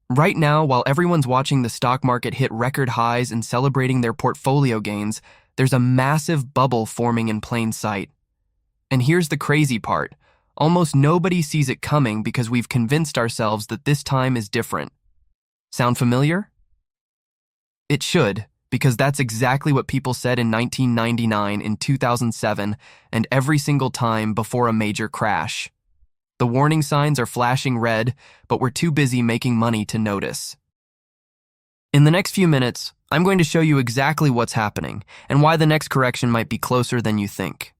Right now, while everyone's watching the stock market hit record highs and celebrating their portfolio gains, there's a massive bubble forming in plain sight. And here's the crazy part. Almost nobody sees it coming because we've convinced ourselves that this time is different. Sound familiar? It should, because that's exactly what people said in 1999, in 2007, and every single time before a major crash. The warning signs are flashing red, but we're too busy making money to notice. In the next few minutes, I'm going to show you exactly what's happening and why the next correction might be closer than you think.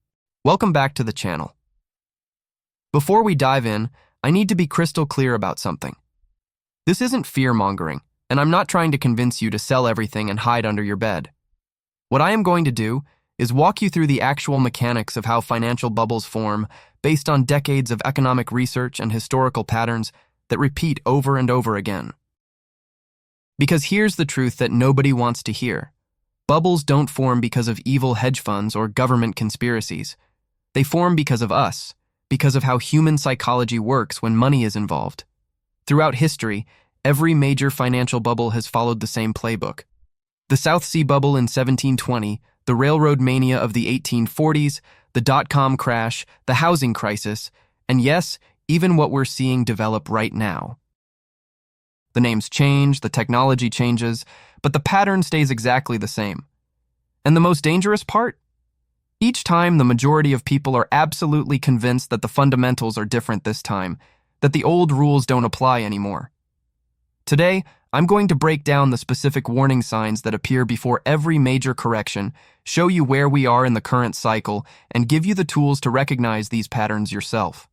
Welcome back to the channel. Before we dive in, I need to be crystal clear about something. This isn't fear-mongering, and I'm not trying to convince you to sell everything and hide under your bed. What I am going to do is walk you through the actual mechanics of how financial bubbles form based on decades of economic research and historical patterns that repeat over and over again. Because here's the truth that nobody wants to hear. Bubbles don't form because of evil hedge funds or government conspiracies. They form because of us, because of how human psychology works when money is involved. Throughout history, every major financial bubble has followed the same playbook. The South Sea Bubble in 1720, the railroad mania of the 1840s, the dot-com crash, the housing crisis, and yes, even what we're seeing develop right now. The names change, the technology changes, but the pattern stays exactly the same. And the most dangerous part? Each time, the majority of people are absolutely convinced that the fundamentals are different this time, that the old rules don't apply anymore. Today, I'm going to break down the specific warning signs that appear before every major correction, show you where we are in the current cycle, and give you the tools to recognize these patterns yourself.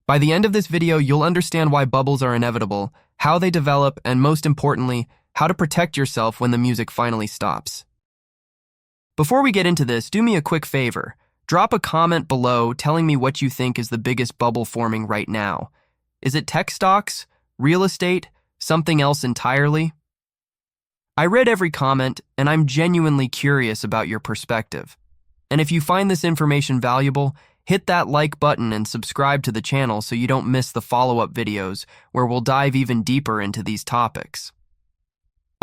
By the end of this video, you'll understand why bubbles are inevitable, how they develop, and most importantly, how to protect yourself when the music finally stops. Before we get into this, do me a quick favor. Drop a comment below telling me what you think is the biggest bubble forming right now. Is it tech stocks, real estate, something else entirely? I read every comment, and I'm genuinely curious about your perspective. And if you find this information valuable, hit that like button and subscribe to the channel so you don't miss the follow-up videos where we'll dive even deeper into these topics.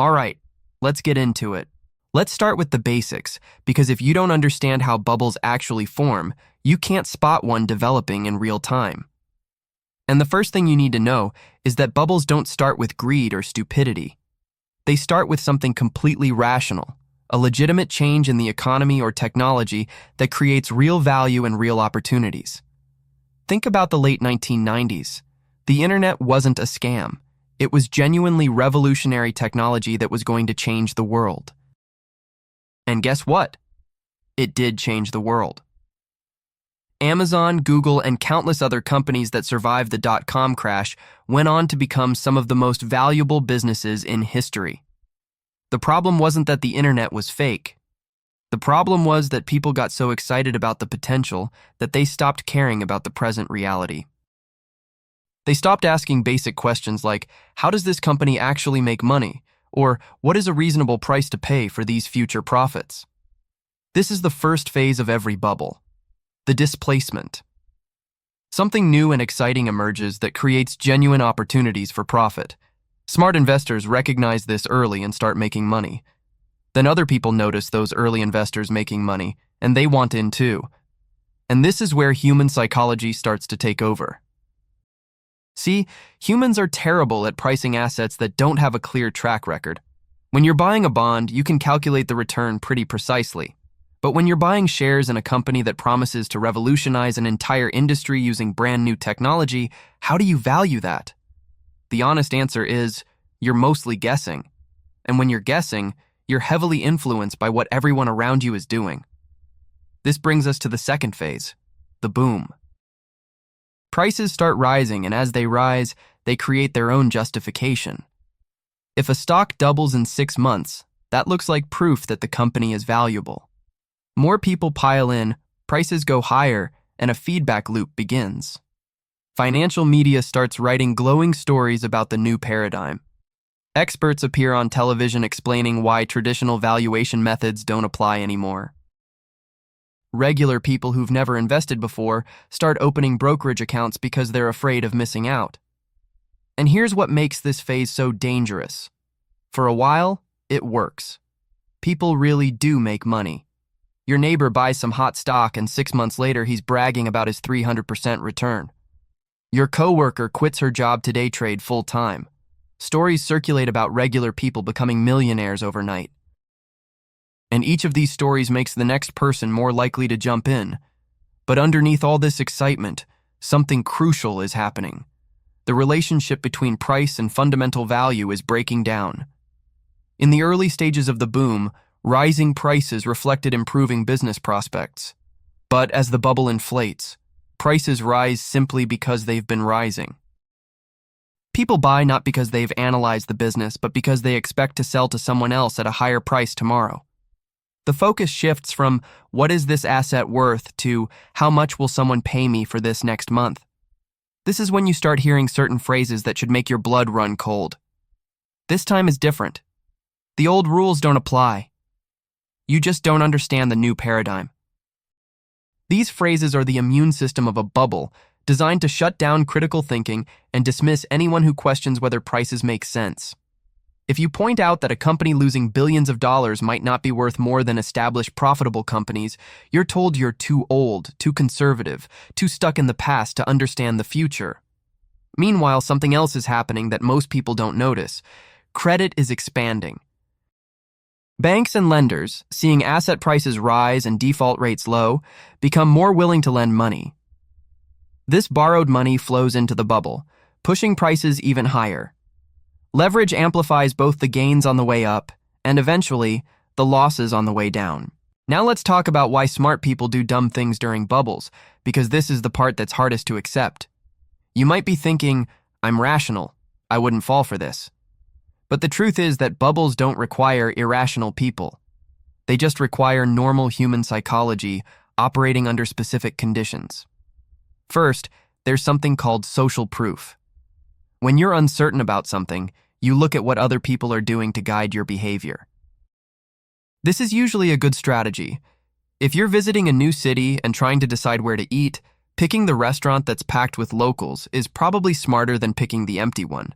Alright, let's get into it. Let's start with the basics, because if you don't understand how bubbles actually form, you can't spot one developing in real time. And the first thing you need to know is that bubbles don't start with greed or stupidity. They start with something completely rational, a legitimate change in the economy or technology that creates real value and real opportunities. Think about the late 1990s. The internet wasn't a scam. It was genuinely revolutionary technology that was going to change the world. And guess what? It did change the world. Amazon, Google, and countless other companies that survived the dot-com crash went on to become some of the most valuable businesses in history. The problem wasn't that the internet was fake. The problem was that people got so excited about the potential that they stopped caring about the present reality. They stopped asking basic questions like, how does this company actually make money? Or, what is a reasonable price to pay for these future profits? This is the first phase of every bubble. The displacement. Something new and exciting emerges that creates genuine opportunities for profit. Smart investors recognize this early and start making money. Then other people notice those early investors making money, and they want in too. And this is where human psychology starts to take over. See, humans are terrible at pricing assets that don't have a clear track record. When you're buying a bond, you can calculate the return pretty precisely. But when you're buying shares in a company that promises to revolutionize an entire industry using brand new technology, how do you value that? The honest answer is, you're mostly guessing. And when you're guessing, you're heavily influenced by what everyone around you is doing. This brings us to the second phase, the boom. Prices start rising, and as they rise, they create their own justification. If a stock doubles in 6 months, that looks like proof that the company is valuable. More people pile in, prices go higher, and a feedback loop begins. Financial media starts writing glowing stories about the new paradigm. Experts appear on television explaining why traditional valuation methods don't apply anymore. Regular people who've never invested before start opening brokerage accounts because they're afraid of missing out. And here's what makes this phase so dangerous. For a while, it works. People really do make money. Your neighbor buys some hot stock and 6 months later he's bragging about his 300% return. Your coworker quits her job to day trade full-time. Stories circulate about regular people becoming millionaires overnight. And each of these stories makes the next person more likely to jump in. But underneath all this excitement, something crucial is happening. The relationship between price and fundamental value is breaking down. In the early stages of the boom, rising prices reflected improving business prospects. But as the bubble inflates, prices rise simply because they've been rising. People buy not because they've analyzed the business, but because they expect to sell to someone else at a higher price tomorrow. The focus shifts from what is this asset worth to how much will someone pay me for this next month. This is when you start hearing certain phrases that should make your blood run cold. This time is different. The old rules don't apply. You just don't understand the new paradigm. These phrases are the immune system of a bubble designed to shut down critical thinking and dismiss anyone who questions whether prices make sense. If you point out that a company losing billions of dollars might not be worth more than established profitable companies, you're told you're too old, too conservative, too stuck in the past to understand the future. Meanwhile, something else is happening that most people don't notice. Credit is expanding. Banks and lenders, seeing asset prices rise and default rates low, become more willing to lend money. This borrowed money flows into the bubble, pushing prices even higher. Leverage amplifies both the gains on the way up and, eventually, the losses on the way down. Now let's talk about why smart people do dumb things during bubbles, because this is the part that's hardest to accept. You might be thinking, I'm rational, I wouldn't fall for this. But the truth is that bubbles don't require irrational people. They just require normal human psychology operating under specific conditions. First, there's something called social proof. When you're uncertain about something, you look at what other people are doing to guide your behavior. This is usually a good strategy. If you're visiting a new city and trying to decide where to eat, picking the restaurant that's packed with locals is probably smarter than picking the empty one.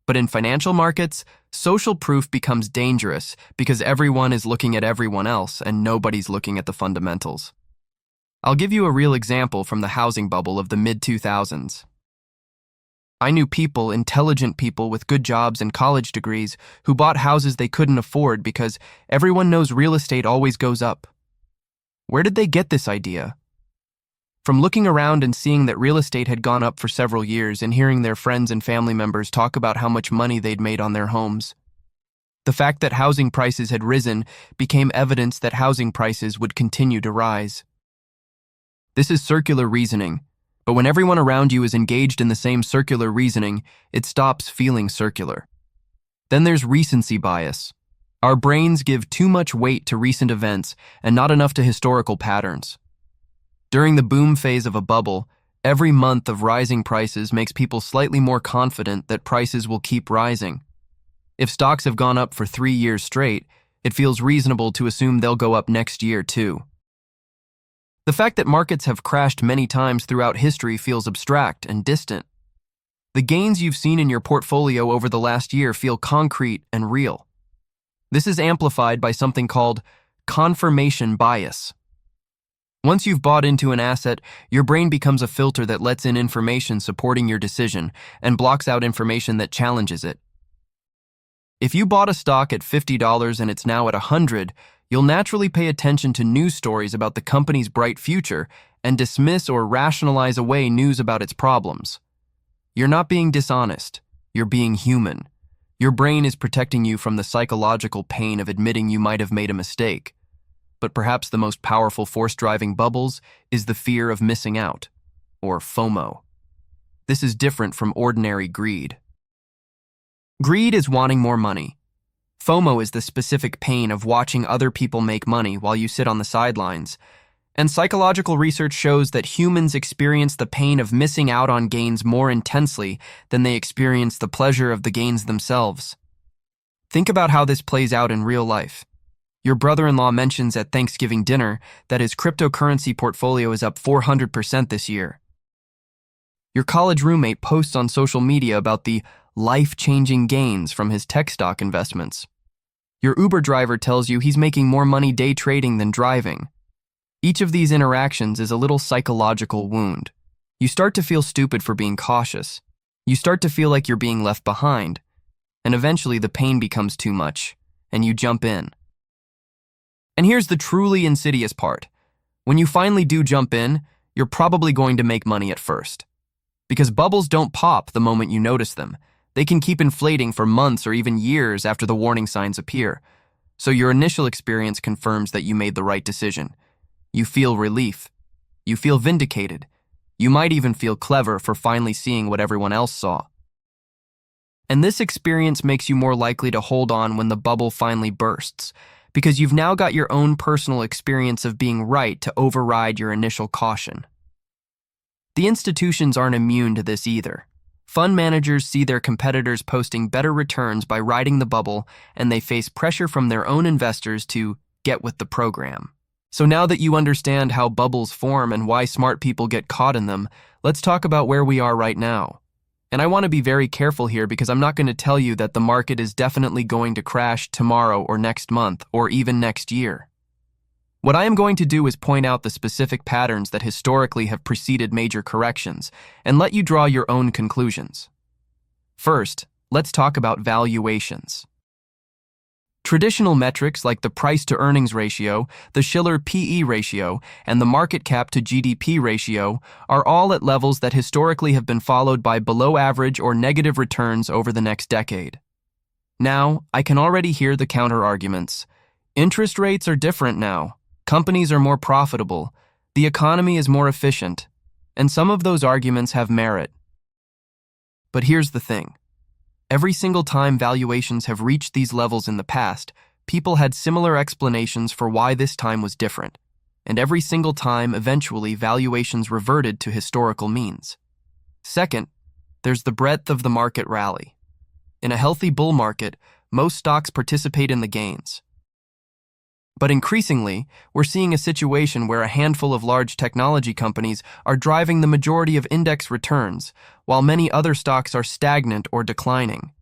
But in financial markets, social proof becomes dangerous because everyone is looking at everyone else and nobody's looking at the fundamentals. I'll give you a real example from the housing bubble of the mid-2000s. I knew people, intelligent people with good jobs and college degrees, who bought houses they couldn't afford because everyone knows real estate always goes up. Where did they get this idea? From looking around and seeing that real estate had gone up for several years and hearing their friends and family members talk about how much money they'd made on their homes. The fact that housing prices had risen became evidence that housing prices would continue to rise. This is circular reasoning, but when everyone around you is engaged in the same circular reasoning, it stops feeling circular. Then there's recency bias. Our brains give too much weight to recent events and not enough to historical patterns. During the boom phase of a bubble, every month of rising prices makes people slightly more confident that prices will keep rising. If stocks have gone up for 3 years straight, it feels reasonable to assume they'll go up next year too. The fact that markets have crashed many times throughout history feels abstract and distant. The gains you've seen in your portfolio over the last year feel concrete and real. This is amplified by something called confirmation bias. Once you've bought into an asset, your brain becomes a filter that lets in information supporting your decision and blocks out information that challenges it. If you bought a stock at $50 and it's now at $100, you'll naturally pay attention to news stories about the company's bright future and dismiss or rationalize away news about its problems. You're not being dishonest, you're being human. Your brain is protecting you from the psychological pain of admitting you might have made a mistake. But perhaps the most powerful force driving bubbles is the fear of missing out, or FOMO. This is different from ordinary greed. Greed is wanting more money. FOMO is the specific pain of watching other people make money while you sit on the sidelines. And psychological research shows that humans experience the pain of missing out on gains more intensely than they experience the pleasure of the gains themselves. Think about how this plays out in real life. Your brother-in-law mentions at Thanksgiving dinner that his cryptocurrency portfolio is up 400% this year. Your college roommate posts on social media about the life-changing gains from his tech stock investments. Your Uber driver tells you he's making more money day trading than driving. Each of these interactions is a little psychological wound. You start to feel stupid for being cautious. You start to feel like you're being left behind. And eventually the pain becomes too much, and you jump in. And here's the truly insidious part. When you finally do jump in, you're probably going to make money at first. Because bubbles don't pop the moment you notice them. They can keep inflating for months or even years after the warning signs appear. So your initial experience confirms that you made the right decision. You feel relief. You feel vindicated. You might even feel clever for finally seeing what everyone else saw. And this experience makes you more likely to hold on when the bubble finally bursts, because you've now got your own personal experience of being right to override your initial caution. The institutions aren't immune to this either. Fund managers see their competitors posting better returns by riding the bubble, and they face pressure from their own investors to get with the program. So now that you understand how bubbles form and why smart people get caught in them, let's talk about where we are right now. And I want to be very careful here because I'm not going to tell you that the market is definitely going to crash tomorrow or next month or even next year. What I am going to do is point out the specific patterns that historically have preceded major corrections and let you draw your own conclusions. First, let's talk about valuations. Traditional metrics like the price-to-earnings ratio, the Shiller P/E ratio, and the market cap to GDP ratio are all at levels that historically have been followed by below-average or negative returns over the next decade. Now, I can already hear the counter-arguments. Interest rates are different now. Companies are more profitable. The economy is more efficient. And some of those arguments have merit. But here's the thing. Every single time valuations have reached these levels in the past, people had similar explanations for why this time was different. And every single time, eventually, valuations reverted to historical means. Second, there's the breadth of the market rally. In a healthy bull market, most stocks participate in the gains. But increasingly, we're seeing a situation where a handful of large technology companies are driving the majority of index returns, while many other stocks are stagnant or declining.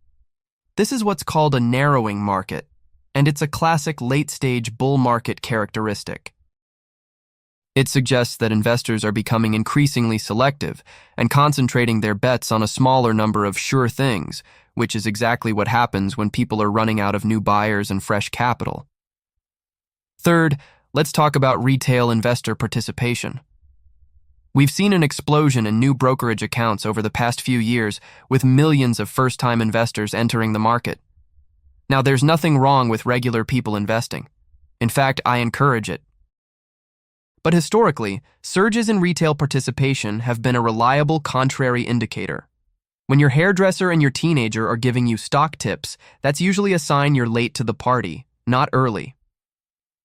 This is what's called a narrowing market, and it's a classic late-stage bull market characteristic. It suggests that investors are becoming increasingly selective and concentrating their bets on a smaller number of sure things, which is exactly what happens when people are running out of new buyers and fresh capital. Third, let's talk about retail investor participation. We've seen an explosion in new brokerage accounts over the past few years, with millions of first-time investors entering the market. Now, there's nothing wrong with regular people investing. In fact, I encourage it. But historically, surges in retail participation have been a reliable contrary indicator. When your hairdresser and your teenager are giving you stock tips, that's usually a sign you're late to the party, not early.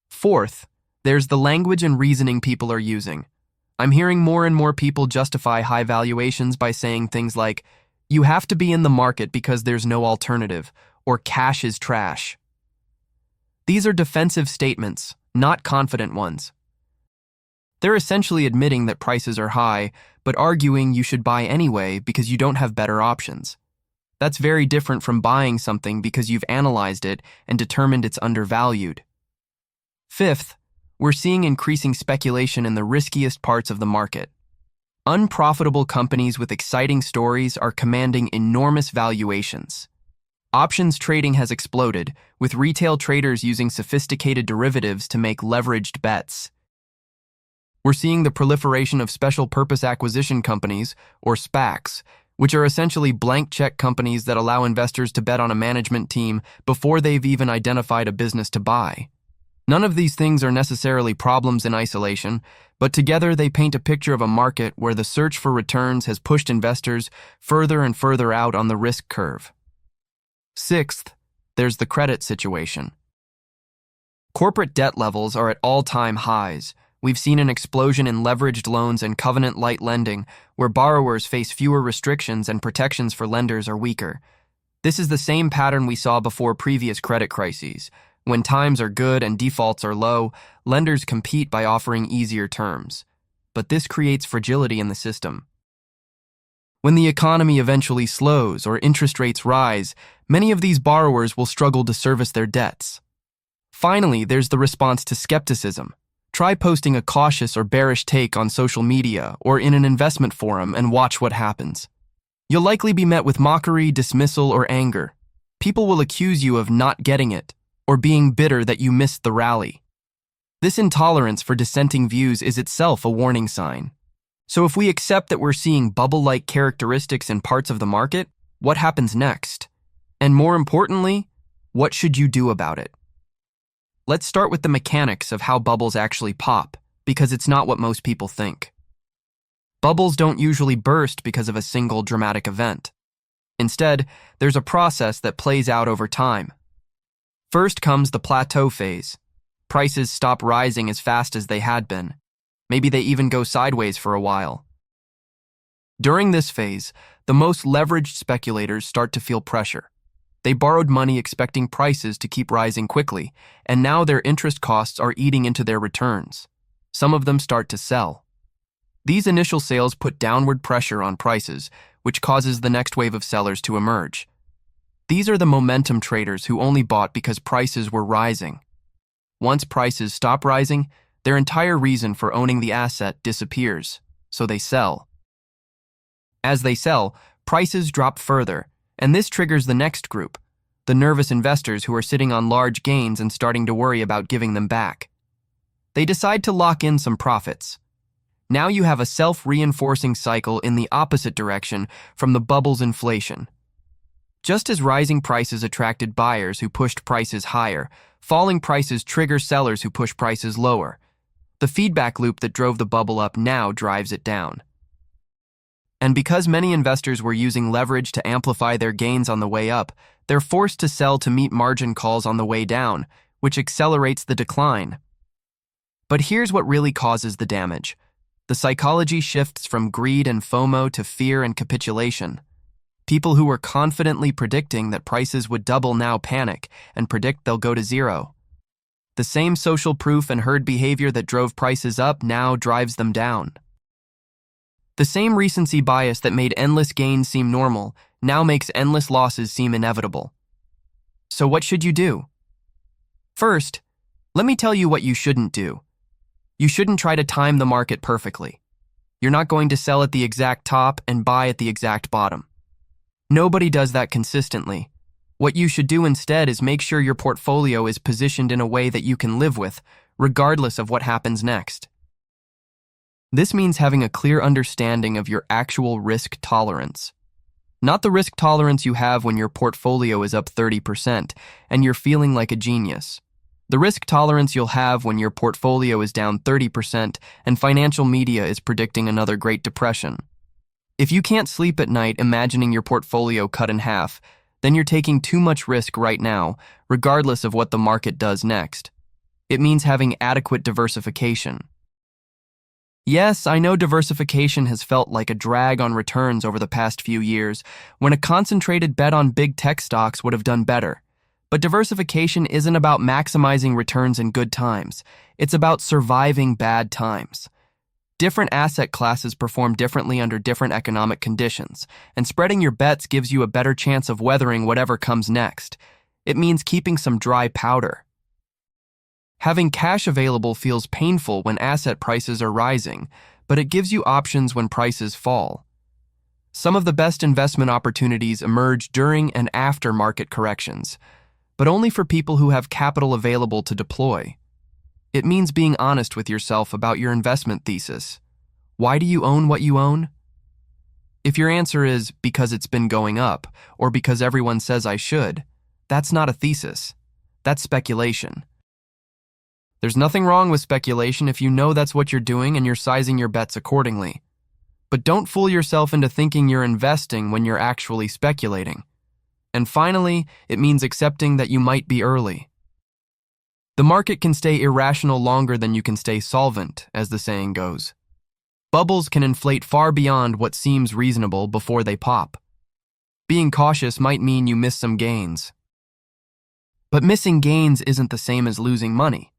Fourth, there's the language and reasoning people are using. I'm hearing more and more people justify high valuations by saying things like, you have to be in the market because there's no alternative, or cash is trash. These are defensive statements, not confident ones. They're essentially admitting that prices are high, but arguing you should buy anyway because you don't have better options. That's very different from buying something because you've analyzed it and determined it's undervalued. Fifth, we're seeing increasing speculation in the riskiest parts of the market. Unprofitable companies with exciting stories are commanding enormous valuations. Options trading has exploded, with retail traders using sophisticated derivatives to make leveraged bets. We're seeing the proliferation of special purpose acquisition companies, or SPACs, which are essentially blank check companies that allow investors to bet on a management team before they've even identified a business to buy. None of these things are necessarily problems in isolation, but together they paint a picture of a market where the search for returns has pushed investors further and further out on the risk curve. Sixth, there's the credit situation. Corporate debt levels are at all-time highs. We've seen an explosion in leveraged loans and covenant-light lending, where borrowers face fewer restrictions and protections for lenders are weaker. This is the same pattern we saw before previous credit crises. When times are good and defaults are low, lenders compete by offering easier terms. But this creates fragility in the system. When the economy eventually slows or interest rates rise, many of these borrowers will struggle to service their debts. Finally, there's the response to skepticism. Try posting a cautious or bearish take on social media or in an investment forum and watch what happens. You'll likely be met with mockery, dismissal, or anger. People will accuse you of not getting it or being bitter that you missed the rally. This intolerance for dissenting views is itself a warning sign. So if we accept that we're seeing bubble-like characteristics in parts of the market, what happens next? And more importantly, what should you do about it? Let's start with the mechanics of how bubbles actually pop, because it's not what most people think. Bubbles don't usually burst because of a single dramatic event. Instead, there's a process that plays out over time. First comes the plateau phase. Prices stop rising as fast as they had been. Maybe they even go sideways for a while. During this phase, the most leveraged speculators start to feel pressure. They borrowed money expecting prices to keep rising quickly, and now their interest costs are eating into their returns. Some of them start to sell. These initial sales put downward pressure on prices, which causes the next wave of sellers to emerge. These are the momentum traders who only bought because prices were rising. Once prices stop rising, their entire reason for owning the asset disappears, so they sell. As they sell, prices drop further, and this triggers the next group, the nervous investors who are sitting on large gains and starting to worry about giving them back. They decide to lock in some profits. Now you have a self-reinforcing cycle in the opposite direction from the bubble's inflation. Just as rising prices attracted buyers who pushed prices higher, falling prices trigger sellers who push prices lower. The feedback loop that drove the bubble up now drives it down. And because many investors were using leverage to amplify their gains on the way up, they're forced to sell to meet margin calls on the way down, which accelerates the decline. But here's what really causes the damage. The psychology shifts from greed and FOMO to fear and capitulation. People who were confidently predicting that prices would double now panic and predict they'll go to zero. The same social proof and herd behavior that drove prices up now drives them down. The same recency bias that made endless gains seem normal now makes endless losses seem inevitable. So what should you do? First, let me tell you what you shouldn't do. You shouldn't try to time the market perfectly. You're not going to sell at the exact top and buy at the exact bottom. Nobody does that consistently. What you should do instead is make sure your portfolio is positioned in a way that you can live with, regardless of what happens next. This means having a clear understanding of your actual risk tolerance. Not the risk tolerance you have when your portfolio is up 30% and you're feeling like a genius. The risk tolerance you'll have when your portfolio is down 30% and financial media is predicting another Great Depression. If you can't sleep at night imagining your portfolio cut in half, then you're taking too much risk right now, regardless of what the market does next. It means having adequate diversification. Yes, I know diversification has felt like a drag on returns over the past few years, when a concentrated bet on big tech stocks would have done better. But diversification isn't about maximizing returns in good times. It's about surviving bad times. Different asset classes perform differently under different economic conditions, and spreading your bets gives you a better chance of weathering whatever comes next. It means keeping some dry powder. Having cash available feels painful when asset prices are rising, but it gives you options when prices fall. Some of the best investment opportunities emerge during and after market corrections, but only for people who have capital available to deploy. It means being honest with yourself about your investment thesis. Why do you own what you own? If your answer is because it's been going up or because everyone says I should, that's not a thesis. That's speculation. There's nothing wrong with speculation if you know that's what you're doing and you're sizing your bets accordingly. But don't fool yourself into thinking you're investing when you're actually speculating. And finally, it means accepting that you might be early. The market can stay irrational longer than you can stay solvent, as the saying goes. Bubbles can inflate far beyond what seems reasonable before they pop. Being cautious might mean you miss some gains. But missing gains isn't the same as losing money.